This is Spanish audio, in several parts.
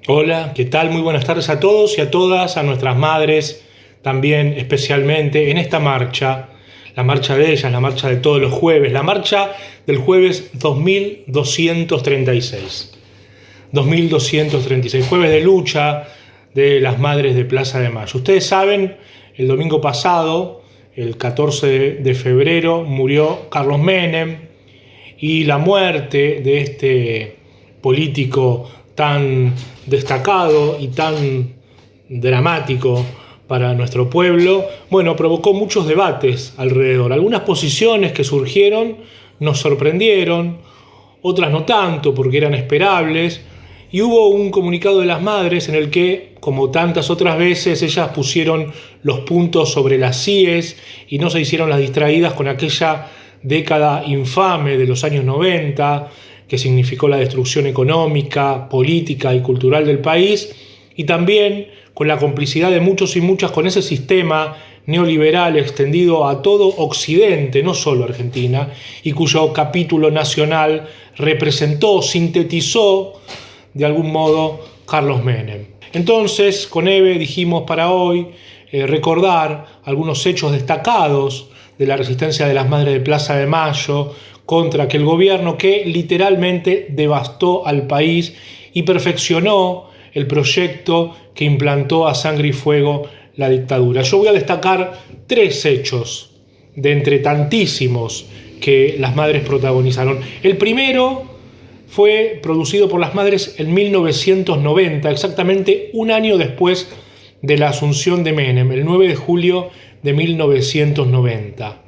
Hola, ¿qué tal? Muy buenas tardes a todos y a todas, a nuestras madres también especialmente en esta marcha, la marcha de ellas, la marcha de todos los jueves, la marcha del jueves 2236. 2236, jueves de lucha de las madres de Plaza de Mayo. Ustedes saben, el domingo pasado, el 14 de febrero, murió Carlos Menem, y la muerte de este político tan destacado y tan dramático para nuestro pueblo, provocó muchos debates alrededor. Algunas posiciones que surgieron nos sorprendieron, otras no tanto porque eran esperables, y hubo un comunicado de las madres en el que, como tantas otras veces, ellas pusieron los puntos sobre las íes y no se hicieron las distraídas con aquella década infame de los años 90, que significó la destrucción económica, política y cultural del país, y también con la complicidad de muchos y muchas con ese sistema neoliberal extendido a todo Occidente, no solo Argentina, y cuyo capítulo nacional representó, sintetizó de algún modo Carlos Menem. Entonces, con Eve dijimos para hoy recordar algunos hechos destacados de la resistencia de las madres de Plaza de Mayo contra aquel gobierno que literalmente devastó al país y perfeccionó el proyecto que implantó a sangre y fuego la dictadura. Yo voy a destacar 3 hechos de entre tantísimos que las madres protagonizaron. El primero fue producido por las madres en 1990, exactamente un año después de la asunción de Menem, el 9 de julio de 1990.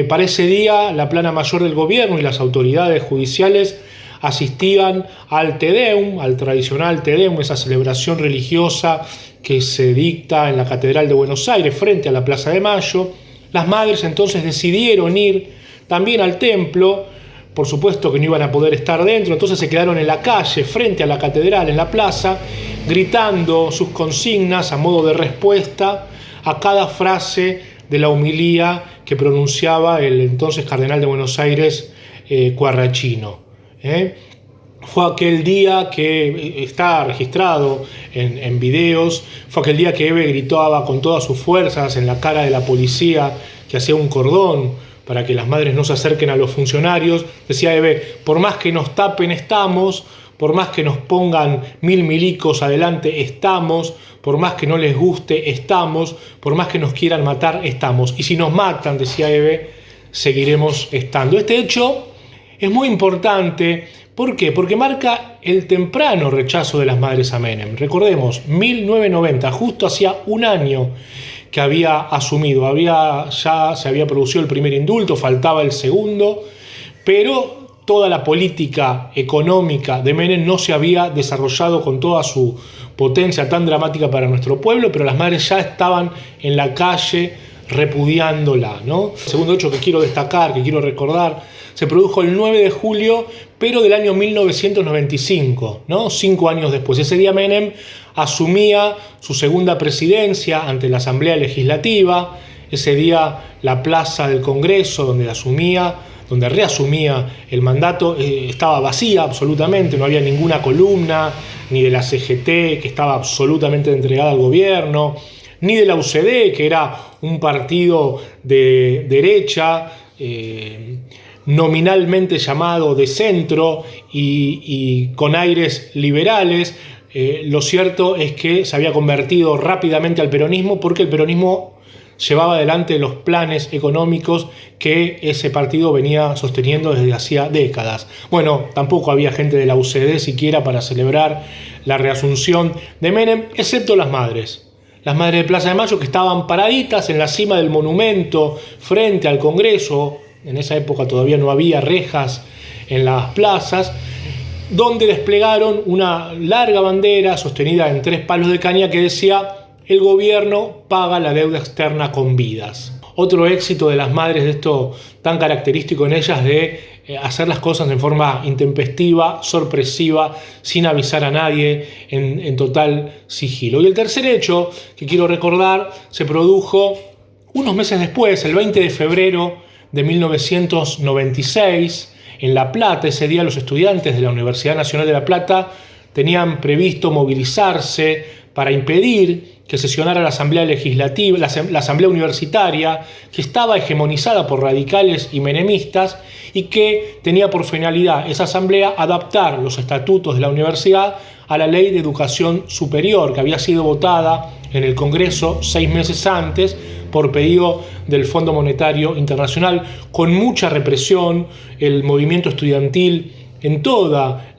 Para ese día, la plana mayor del gobierno y las autoridades judiciales asistían al Te Deum, al tradicional Te Deum, esa celebración religiosa que se dicta en la Catedral de Buenos Aires frente a la Plaza de Mayo. Las madres entonces decidieron ir también al templo. Por supuesto que no iban a poder estar dentro, entonces se quedaron en la calle, frente a la catedral, en la plaza, gritando sus consignas a modo de respuesta a cada frase de la homilía que pronunciaba el entonces cardenal de Buenos Aires, Quarrachino. Fue aquel día que está registrado en videos, fue aquel día que Eve gritaba con todas sus fuerzas en la cara de la policía que hacía un cordón para que las madres no se acerquen a los funcionarios. Decía Eve, por más que nos tapen estamos, por más que nos pongan 1000 milicos adelante estamos, por más que no les guste estamos, por más que nos quieran matar estamos. Y si nos matan, decía Eve, seguiremos estando. Este hecho es muy importante. ¿Por qué? Porque marca el temprano rechazo de las madres a Menem. Recordemos, 1990, justo hacía un año que había asumido, ya se había producido el primer indulto, faltaba el segundo, pero toda la política económica de Menem no se había desarrollado con toda su potencia tan dramática para nuestro pueblo, pero las madres ya estaban en la calle repudiándola, ¿no? El segundo hecho que quiero destacar, que quiero recordar, se produjo el 9 de julio, pero del año 1995, ¿no? 5 años después. Ese día Menem asumía su segunda presidencia ante la Asamblea Legislativa. Ese día la plaza del Congreso, donde reasumía el mandato, estaba vacía absolutamente, no había ninguna columna, ni de la CGT, que estaba absolutamente entregada al gobierno, ni de la UCD, que era un partido de derecha, nominalmente llamado de centro y con aires liberales. Lo cierto es que se había convertido rápidamente al peronismo porque el peronismo llevaba adelante los planes económicos que ese partido venía sosteniendo desde hacía décadas. Bueno, tampoco había gente de la UCD siquiera para celebrar la reasunción de Menem, excepto las madres. Las madres de Plaza de Mayo, que estaban paraditas en la cima del monumento frente al Congreso. En esa época todavía no había rejas en las plazas, donde desplegaron una larga bandera sostenida en 3 palos de caña que decía: el gobierno paga la deuda externa con vidas. Otro éxito de las madres, de esto tan característico en ellas, de hacer las cosas en forma intempestiva, sorpresiva, sin avisar a nadie, en total sigilo. Y el tercer hecho que quiero recordar se produjo unos meses después, el 20 de febrero de 1996, en La Plata. Ese día los estudiantes de la Universidad Nacional de La Plata tenían previsto movilizarse para impedir que sesionara la Asamblea Legislativa, la Asamblea Universitaria, que estaba hegemonizada por radicales y menemistas y que tenía por finalidad esa asamblea adaptar los estatutos de la universidad a la Ley de Educación Superior, que había sido votada en el Congreso 6 meses antes por pedido del Fondo Monetario Internacional, con mucha represión. El movimiento estudiantil en toda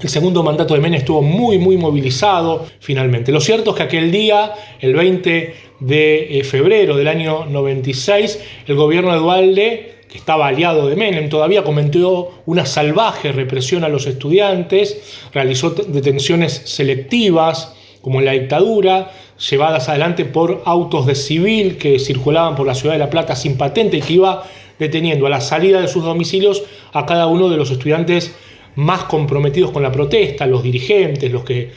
el segundo mandato de Menem estuvo muy movilizado finalmente. Lo cierto es que aquel día, el 20 de febrero del año 96, el gobierno de Duhalde, que estaba aliado de Menem, todavía cometió una salvaje represión a los estudiantes, realizó detenciones selectivas, como en la dictadura, llevadas adelante por autos de civil que circulaban por la ciudad de La Plata sin patente y que iba deteniendo a la salida de sus domicilios a cada uno de los estudiantes más comprometidos con la protesta, los dirigentes, los que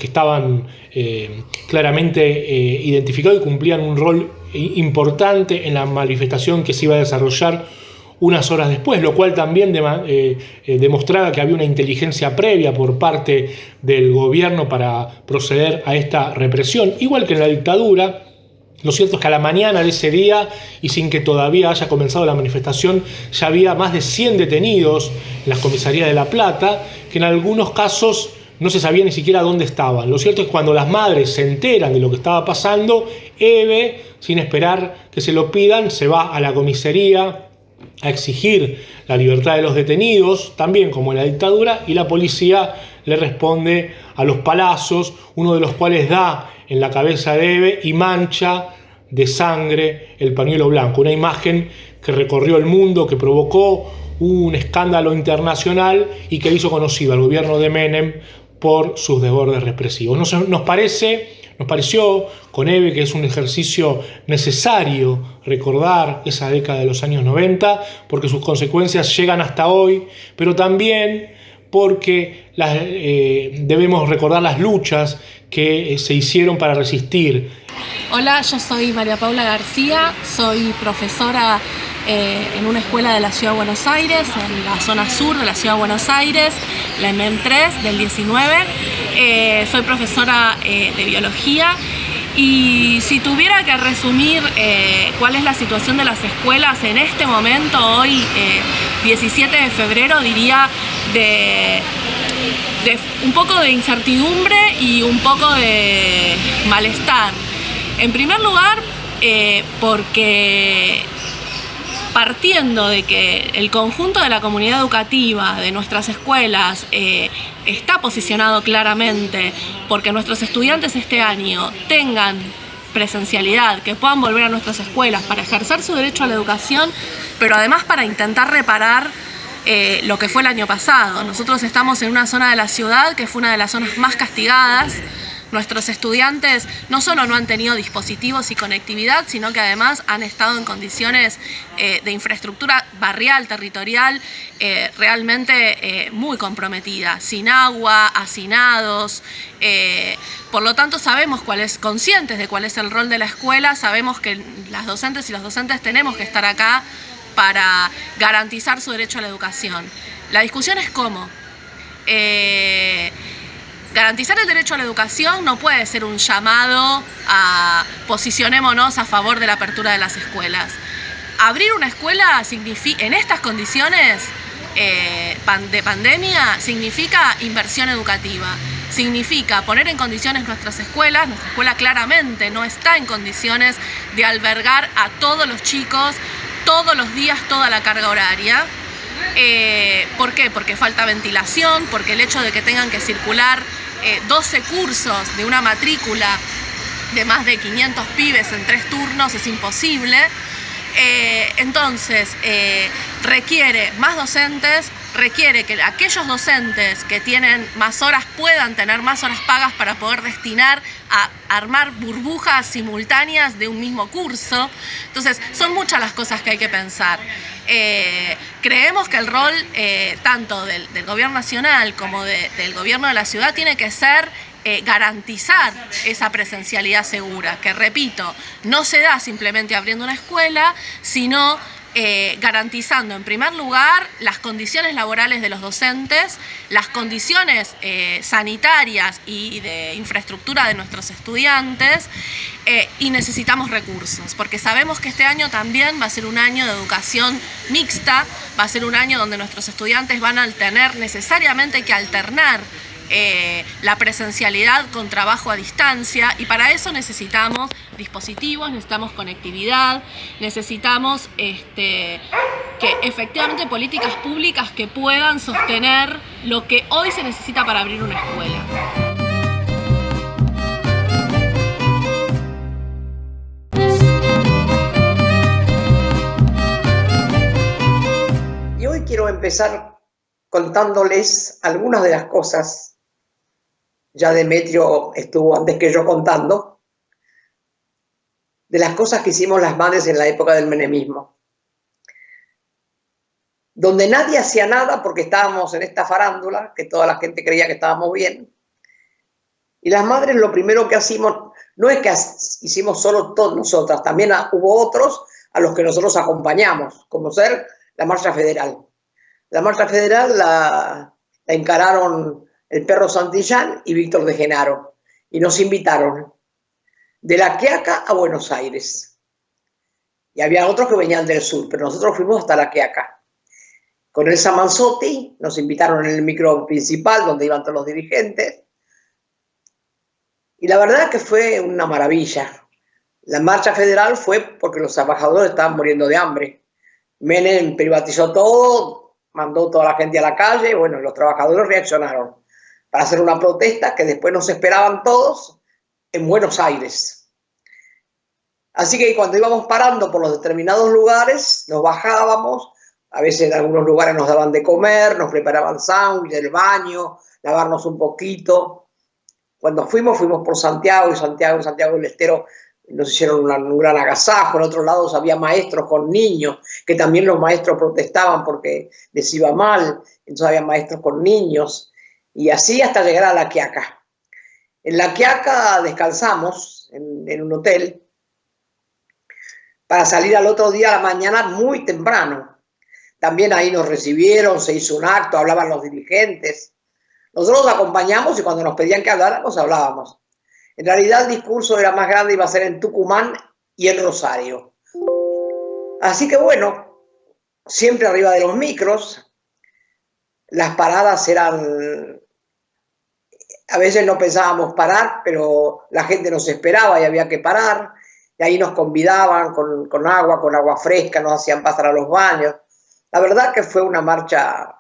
estaban claramente identificados y cumplían un rol importante en la manifestación que se iba a desarrollar unas horas después, lo cual también demostraba que había una inteligencia previa por parte del gobierno para proceder a esta represión. Igual que en la dictadura, lo cierto es que a la mañana de ese día, y sin que todavía haya comenzado la manifestación, ya había más de 100 detenidos en las comisarías de La Plata, que en algunos casos no se sabía ni siquiera dónde estaban. Lo cierto es que cuando las madres se enteran de lo que estaba pasando, Eve, sin esperar que se lo pidan, se va a la comisaría a exigir la libertad de los detenidos, también como en la dictadura, y la policía le responde a los palazos, uno de los cuales da en la cabeza de Eve y mancha de sangre el pañuelo blanco. Una imagen que recorrió el mundo, que provocó un escándalo internacional y que hizo conocido al gobierno de Menem por sus desbordes represivos. Nos pareció con Eve que es un ejercicio necesario recordar esa década de los años 90, porque sus consecuencias llegan hasta hoy, pero también porque debemos recordar las luchas que se hicieron para resistir. Hola, yo soy María Paula García, soy profesora en una escuela de la Ciudad de Buenos Aires, en la zona sur de la Ciudad de Buenos Aires, la EMEM 3 del 19. Soy profesora de biología y si tuviera que resumir cuál es la situación de las escuelas en este momento, hoy 17 de febrero, diría de un poco de incertidumbre y un poco de malestar. En primer lugar, porque partiendo de que el conjunto de la comunidad educativa de nuestras escuelas está posicionado claramente porque nuestros estudiantes este año tengan presencialidad, que puedan volver a nuestras escuelas para ejercer su derecho a la educación, pero además para intentar reparar lo que fue el año pasado. Nosotros estamos en una zona de la ciudad que fue una de las zonas más castigadas. Nuestros estudiantes no solo no han tenido dispositivos y conectividad, sino que además han estado en condiciones de infraestructura barrial, territorial, realmente muy comprometida, sin agua, hacinados. Por lo tanto, conscientes de cuál es el rol de la escuela, sabemos que las docentes y los docentes tenemos que estar acá para garantizar su derecho a la educación. La discusión es cómo. Garantizar el derecho a la educación no puede ser un llamado a posicionémonos a favor de la apertura de las escuelas. Abrir una escuela en estas condiciones de pandemia significa inversión educativa, significa poner en condiciones nuestras escuelas. Nuestra escuela claramente no está en condiciones de albergar a todos los chicos todos los días, toda la carga horaria. ¿Por qué? Porque falta ventilación, porque el hecho de que tengan que circular 12 cursos de una matrícula de más de 500 pibes en 3 turnos es imposible. Entonces requiere más docentes, requiere que aquellos docentes que tienen más horas puedan tener más horas pagas para poder destinar a armar burbujas simultáneas de un mismo curso. Entonces son muchas las cosas que hay que pensar. Creemos que el rol tanto del gobierno nacional como del gobierno de la ciudad tiene que ser garantizar esa presencialidad segura, que repito, no se da simplemente abriendo una escuela, sino garantizando en primer lugar las condiciones laborales de los docentes, las condiciones sanitarias y de infraestructura de nuestros estudiantes, y necesitamos recursos, porque sabemos que este año también va a ser un año de educación mixta, va a ser un año donde nuestros estudiantes van a tener necesariamente que alternar la presencialidad con trabajo a distancia, y para eso necesitamos dispositivos, necesitamos conectividad, necesitamos que efectivamente políticas públicas que puedan sostener lo que hoy se necesita para abrir una escuela. Y hoy quiero empezar contándoles algunas de las cosas. Ya Demetrio estuvo antes que yo contando de las cosas que hicimos las madres en la época del menemismo, donde nadie hacía nada porque estábamos en esta farándula, que toda la gente creía que estábamos bien, y las madres lo primero que hacíamos, no es que hicimos solo todos nosotras, también hubo otros a los que nosotros acompañamos, como ser la Marcha Federal. La Marcha Federal la encararon el Perro Santillán y Víctor de Genaro, y nos invitaron de La Quiaca a Buenos Aires. Y había otros que venían del sur, pero nosotros fuimos hasta La Quiaca. Con Elsa Manzotti nos invitaron en el micro principal, donde iban todos los dirigentes. Y la verdad es que fue una maravilla. La Marcha Federal fue porque los trabajadores estaban muriendo de hambre. Menem privatizó todo, mandó toda la gente a la calle, bueno, los trabajadores reaccionaron para hacer una protesta que después nos esperaban todos en Buenos Aires. Así que cuando íbamos parando por los determinados lugares, nos bajábamos, a veces en algunos lugares nos daban de comer, nos preparaban sándwich, el baño, lavarnos un poquito. Cuando fuimos por Santiago, Santiago del Estero nos hicieron un gran agasajo. En otros lados había maestros con niños, que también los maestros protestaban porque les iba mal, entonces había maestros con niños, y así hasta llegar a La Quiaca. En La Quiaca descansamos en un hotel para salir al otro día a la mañana muy temprano. También ahí nos recibieron, se hizo un acto, hablaban los dirigentes. Nosotros los acompañamos y cuando nos pedían que habláramos, hablábamos. En realidad el discurso era más grande, iba a ser en Tucumán y en Rosario. Así que bueno, siempre arriba de los micros, las paradas eran... A veces no pensábamos parar, pero la gente nos esperaba y había que parar. Y ahí nos convidaban con agua fresca, nos hacían pasar a los baños. La verdad que fue una marcha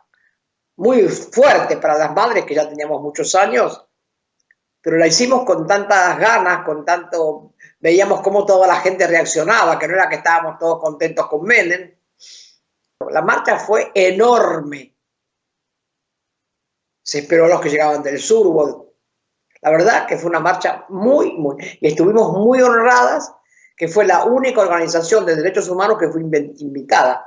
muy fuerte para las madres, que ya teníamos muchos años, pero la hicimos con tantas ganas, veíamos cómo toda la gente reaccionaba, que no era que estábamos todos contentos con Menem. La marcha fue enorme. Se esperó a los que llegaban del sur. La verdad que fue una marcha y estuvimos muy honradas, que fue la única organización de derechos humanos que fue invitada.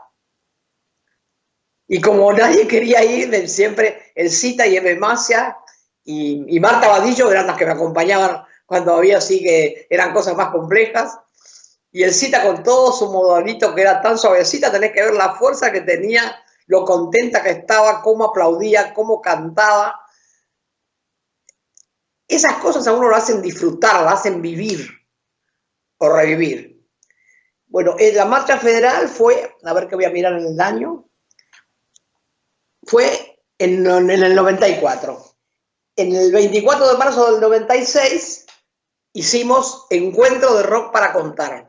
Y como nadie quería ir, siempre el Cita y Eve Macia y Marta Vadillo eran las que me acompañaban cuando había así que eran cosas más complejas. Y el Cita con todo su modalito que era tan suavecita, tenés que ver la fuerza que tenía, lo contenta que estaba, cómo aplaudía, cómo cantaba. Esas cosas a uno lo hacen disfrutar, lo hacen vivir o revivir. Bueno, la Marcha Federal fue, a ver que voy a mirar en el año, fue en el 94. En el 24 de marzo del 96 hicimos Encuentro de Rock para Contar.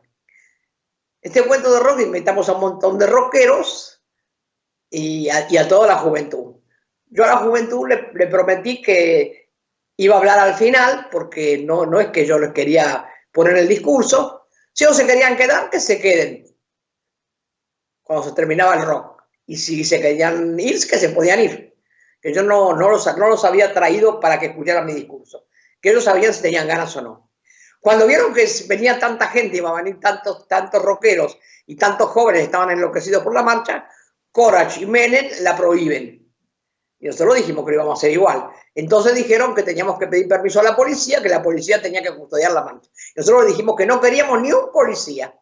Este encuentro de rock invitamos a un montón de rockeros y a toda la juventud. Yo a la juventud le prometí que iba a hablar al final, porque no es que yo les quería poner el discurso. Si ellos se querían quedar, que se queden cuando se terminaba el rock. Y si se querían ir, que se podían ir. Que yo no los había traído para que escucharan mi discurso. Que ellos sabían si tenían ganas o no. Cuando vieron que venía tanta gente, iba a venir tantos rockeros y tantos jóvenes estaban enloquecidos por la marcha, Corach y Menem la prohíben. Y nosotros dijimos que lo íbamos a hacer igual. Entonces dijeron que teníamos que pedir permiso a la policía, que la policía tenía que custodiar la marcha. Nosotros dijimos que no queríamos ni un policía.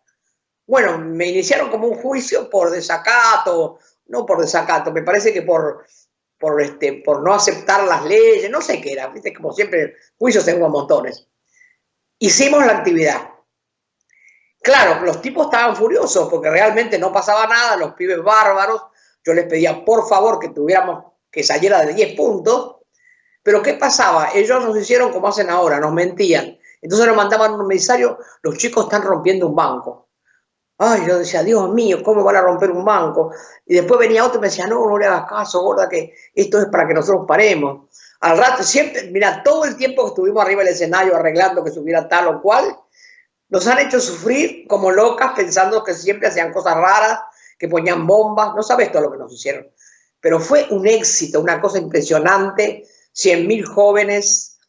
Bueno, me iniciaron como un juicio por desacato, no por desacato, me parece que por no aceptar las leyes, no sé qué era, ¿viste? Como siempre, juicios tengo montones. Hicimos la actividad. Claro, los tipos estaban furiosos porque realmente no pasaba nada, los pibes bárbaros. Yo les pedía por favor que tuviéramos que saliera de 10 puntos. Pero ¿qué pasaba? Ellos nos hicieron como hacen ahora, nos mentían. Entonces nos mandaban un mensaje, los chicos están rompiendo un banco. Ay, yo decía, Dios mío, ¿cómo van a romper un banco? Y después venía otro y me decía, no, no le hagas caso, gorda, que esto es para que nosotros paremos. Al rato, siempre, mira, todo el tiempo que estuvimos arriba del escenario arreglando que subiera tal o cual, nos han hecho sufrir como locas pensando que siempre hacían cosas raras, que ponían bombas, no sabes todo lo que nos hicieron. Pero fue un éxito, una cosa impresionante, 100.000 jóvenes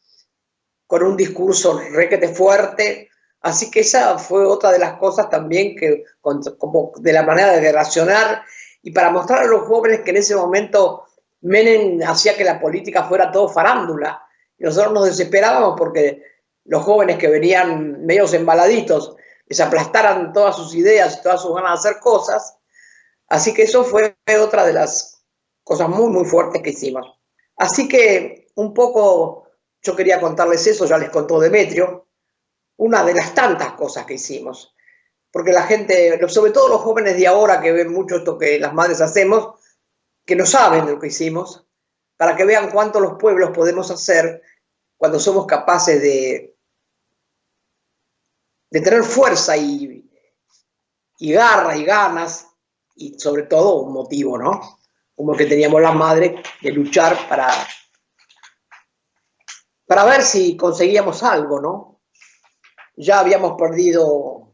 con un discurso requete fuerte. Así que esa fue otra de las cosas también que, como de la manera de reaccionar y para mostrar a los jóvenes que en ese momento Menem hacía que la política fuera todo farándula. Y nosotros nos desesperábamos porque los jóvenes que venían medios embaladitos les aplastaran todas sus ideas y todas sus ganas de hacer cosas. Así que eso fue otra de las cosas muy, muy fuertes que hicimos. Así que un poco yo quería contarles eso, ya les contó Demetrio, una de las tantas cosas que hicimos. Porque la gente, sobre todo los jóvenes de ahora que ven mucho esto que las madres hacemos, que no saben de lo que hicimos, para que vean cuánto los pueblos podemos hacer cuando somos capaces de tener fuerza y garra y ganas, y sobre todo un motivo, ¿no? Como el que teníamos las madres, de luchar para ver si conseguíamos algo, ¿no? Ya habíamos perdido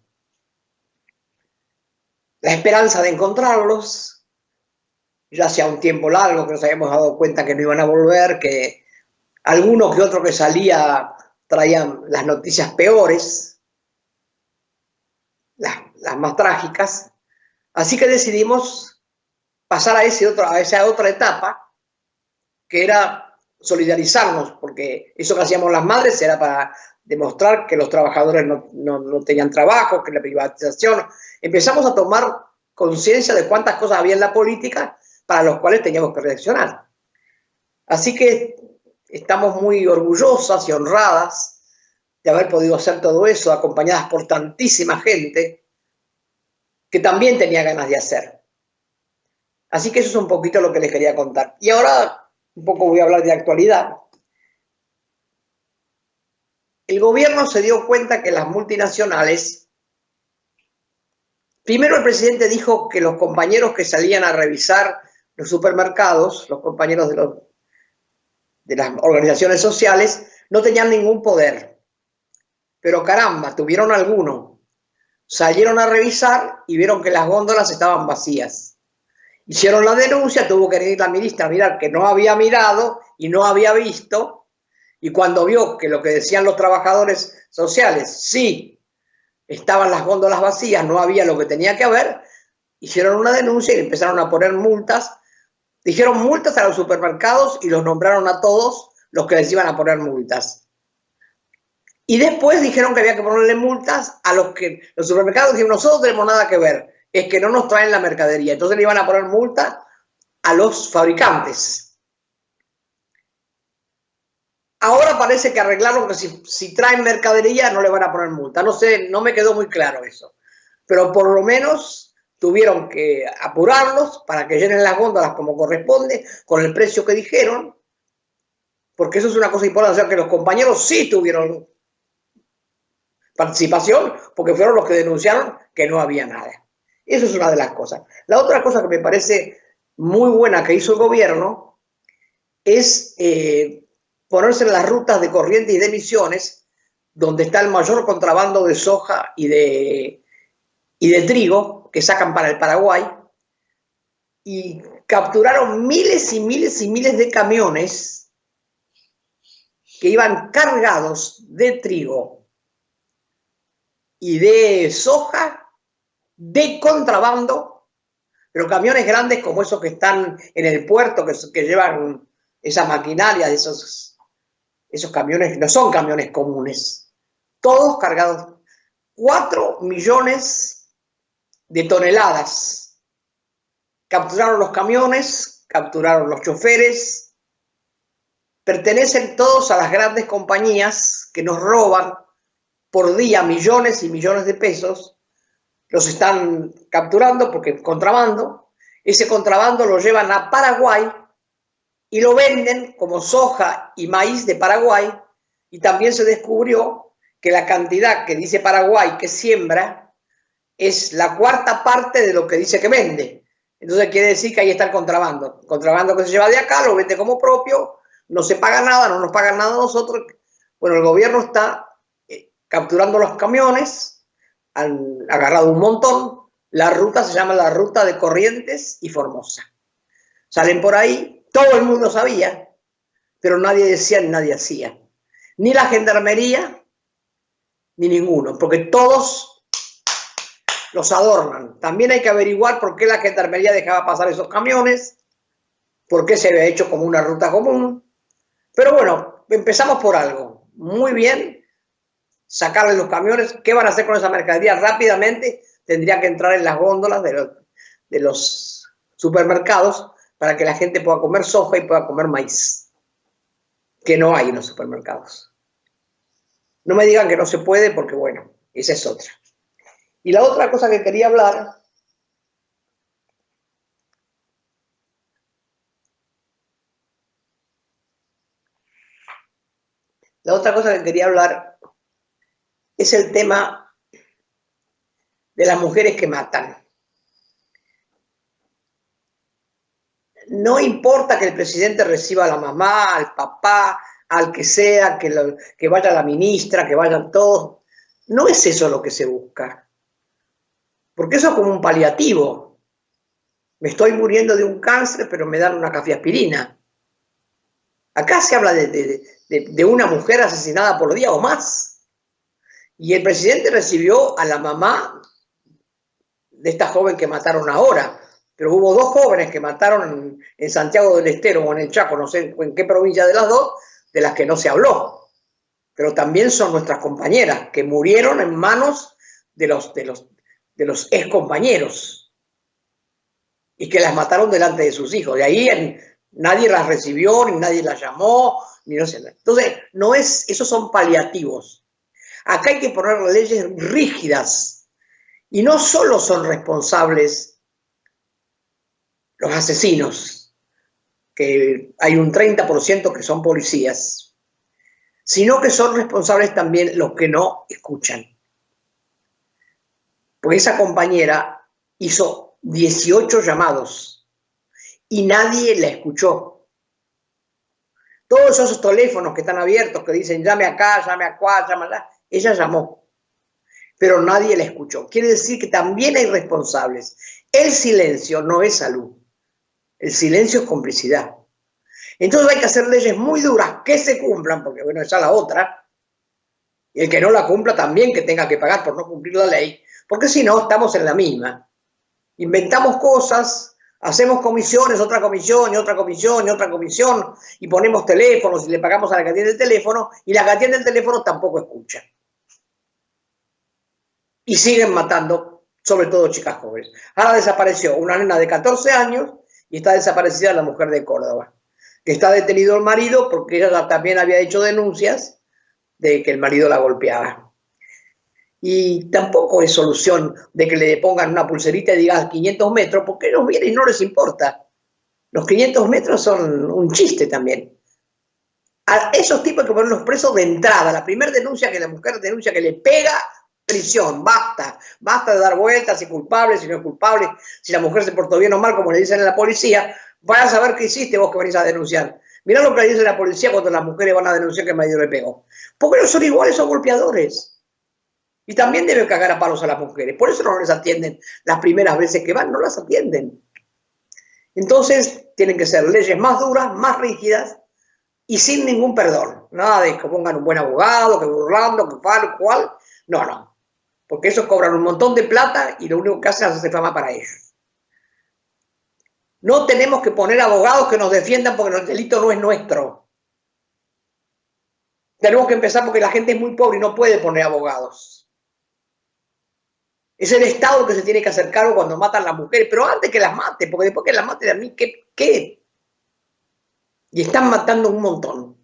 la esperanza de encontrarlos, ya hacía un tiempo largo que nos habíamos dado cuenta que no iban a volver, que alguno que otro que salía traían las noticias peores, las más trágicas. Así que decidimos pasar a esa otra etapa, que era solidarizarnos, porque eso que hacíamos las madres era para demostrar que los trabajadores no tenían trabajo, que la privatización. Empezamos a tomar conciencia de cuántas cosas había en la política para las cuales teníamos que reaccionar. Así que estamos muy orgullosas y honradas de haber podido hacer todo eso, acompañadas por tantísima gente que también tenía ganas de hacer. Así que eso es un poquito lo que les quería contar. Y ahora un poco voy a hablar de actualidad. El gobierno se dio cuenta que las multinacionales, primero el presidente dijo que los compañeros que salían a revisar los supermercados, los compañeros de las organizaciones sociales, no tenían ningún poder. Pero caramba, tuvieron alguno. Salieron a revisar y vieron que las góndolas estaban vacías. Hicieron la denuncia, tuvo que ir la ministra a mirar que no había mirado y no había visto. Y cuando vio que lo que decían los trabajadores sociales, sí, estaban las góndolas vacías, no había lo que tenía que haber, hicieron una denuncia y empezaron a poner multas. Dijeron multas a los supermercados y los nombraron a todos los que les iban a poner multas. Y después dijeron que había que ponerle multas a los supermercados dijeron, nosotros no tenemos nada que ver, es que no nos traen la mercadería. Entonces le iban a poner multa a los fabricantes. Ahora parece que arreglaron que si traen mercadería no le van a poner multa. No sé, no me quedó muy claro eso. Pero por lo menos tuvieron que apurarlos para que llenen las góndolas como corresponde, con el precio que dijeron, porque eso es una cosa importante, o sea, que los compañeros sí tuvieron participación, porque fueron los que denunciaron que no había nada. Eso es una de las cosas. La otra cosa que me parece muy buena que hizo el gobierno es ponerse en las rutas de Corrientes y de Misiones, donde está el mayor contrabando de soja y de trigo que sacan para el Paraguay, y capturaron miles y miles y miles de camiones que iban cargados de trigo y de soja de contrabando, pero camiones grandes como esos que están en el puerto, que llevan esa maquinaria, esos camiones, no son camiones comunes, todos cargados. 4 millones de toneladas. Capturaron los camiones, capturaron los choferes, pertenecen todos a las grandes compañías que nos roban por día millones y millones de pesos. Los están capturando porque es contrabando. Ese contrabando lo llevan a Paraguay y lo venden como soja y maíz de Paraguay. Y también se descubrió que la cantidad que dice Paraguay que siembra es la cuarta parte de lo que dice que vende. Entonces quiere decir que ahí está el contrabando. El contrabando que se lleva de acá lo vende como propio, no se paga nada, no nos pagan nada a nosotros. Bueno, el gobierno está capturando los camiones, han agarrado un montón. La ruta se llama la ruta de Corrientes y Formosa. Salen por ahí, todo el mundo sabía, pero nadie decía ni nadie hacía. Ni la gendarmería, ni ninguno, porque todos los adornan. También hay que averiguar por qué la gendarmería dejaba pasar esos camiones, por qué se había hecho como una ruta común. Pero bueno, empezamos por algo. Muy bien, sacarle los camiones. ¿Qué van a hacer con esa mercadería? Rápidamente tendría que entrar en las góndolas de los supermercados para que la gente pueda comer soja y pueda comer maíz, que no hay en los supermercados. No me digan que no se puede, porque bueno, esa es otra. Y la otra cosa que quería hablar es el tema de las mujeres que matan. No importa que el presidente reciba a la mamá, al papá, al que sea, que vaya la ministra, que vayan todos. No es eso lo que se busca. Porque eso es como un paliativo. Me estoy muriendo de un cáncer, pero me dan una cafeaspirina. Acá se habla de una mujer asesinada por día o más. Y el presidente recibió a la mamá de esta joven que mataron ahora. Pero hubo dos jóvenes que mataron en Santiago del Estero o en el Chaco, no sé en qué provincia de las dos, de las que no se habló. Pero también son nuestras compañeras, que murieron en manos de los ex compañeros y que las mataron delante de sus hijos. De ahí nadie las recibió, ni nadie las llamó, ni no sé. Entonces, esos son paliativos. Acá hay que poner leyes rígidas y no solo son responsables los asesinos, que hay un 30% que son policías, sino que son responsables también los que no escuchan. Porque esa compañera hizo 18 llamados y nadie la escuchó. Todos esos teléfonos que están abiertos, que dicen llame acá, llame acá, llame allá, ella llamó, pero nadie la escuchó. Quiere decir que también hay responsables. El silencio no es salud. El silencio es complicidad. Entonces hay que hacer leyes muy duras que se cumplan, porque bueno, esa es la otra. Y el que no la cumpla también que tenga que pagar por no cumplir la ley, porque si no estamos en la misma. Inventamos cosas, hacemos comisiones, otra comisión y otra comisión y otra comisión, y ponemos teléfonos y le pagamos a la que atiende el teléfono, y la que atiende el teléfono tampoco escucha. Y siguen matando, sobre todo chicas jóvenes. Ahora desapareció una nena de 14 años, y está desaparecida la mujer de Córdoba, que está detenido el marido porque ella también había hecho denuncias de que el marido la golpeaba. Y tampoco es solución de que le pongan una pulserita y digan 500 metros, porque ellos vienen y no les importa. Los 500 metros son un chiste también. A esos tipos hay que ponerlos presos de entrada. La primera denuncia que la mujer denuncia que le pega, prisión, basta. Basta de dar vueltas, si culpable, si no es culpable, si la mujer se portó bien o mal, como le dicen en la policía. Vas a saber qué hiciste vos que venís a denunciar. Mirá lo que le dice la policía cuando las mujeres van a denunciar que el marido le pegó. Porque no son iguales, son golpeadores. Y también deben cagar a palos a las mujeres. Por eso no les atienden las primeras veces que van, no las atienden. Entonces, tienen que ser leyes más duras, más rígidas y sin ningún perdón. Nada de que pongan un buen abogado, que burlando, que tal, cual. No, no. Porque esos cobran un montón de plata y lo único que hacen es hacer fama para ellos. No tenemos que poner abogados que nos defiendan porque el delito no es nuestro. Tenemos que empezar porque la gente es muy pobre y no puede poner abogados. Es el Estado que se tiene que hacer cargo cuando matan a las mujeres, pero antes que las mate, porque después que las maten a mí, ¿qué? Y están matando un montón.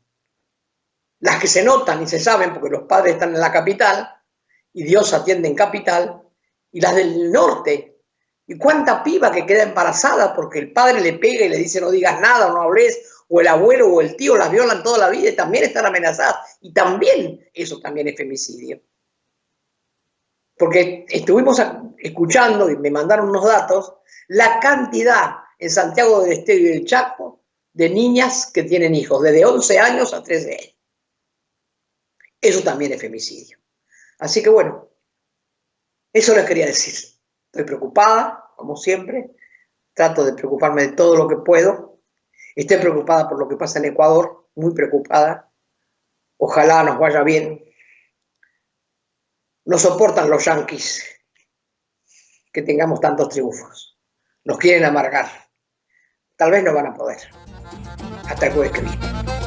Las que se notan y se saben, porque los padres están en la capital, y Dios atiende en capital, y las del norte. ¿Y cuánta piba que queda embarazada porque el padre le pega y le dice no digas nada o no hables, o el abuelo o el tío las violan toda la vida y también están amenazadas? Y también, eso también es femicidio. Porque estuvimos escuchando y me mandaron unos datos, la cantidad en Santiago del Estero y del Chaco de niñas que tienen hijos, desde 11 años a 13 años. Eso también es femicidio. Así que bueno, eso les quería decir. Estoy preocupada, como siempre. Trato de preocuparme de todo lo que puedo. Estoy preocupada por lo que pasa en Ecuador, muy preocupada. Ojalá nos vaya bien. No soportan los yanquis que tengamos tantos triunfos. Nos quieren amargar. Tal vez no van a poder. Hasta el jueves que viene.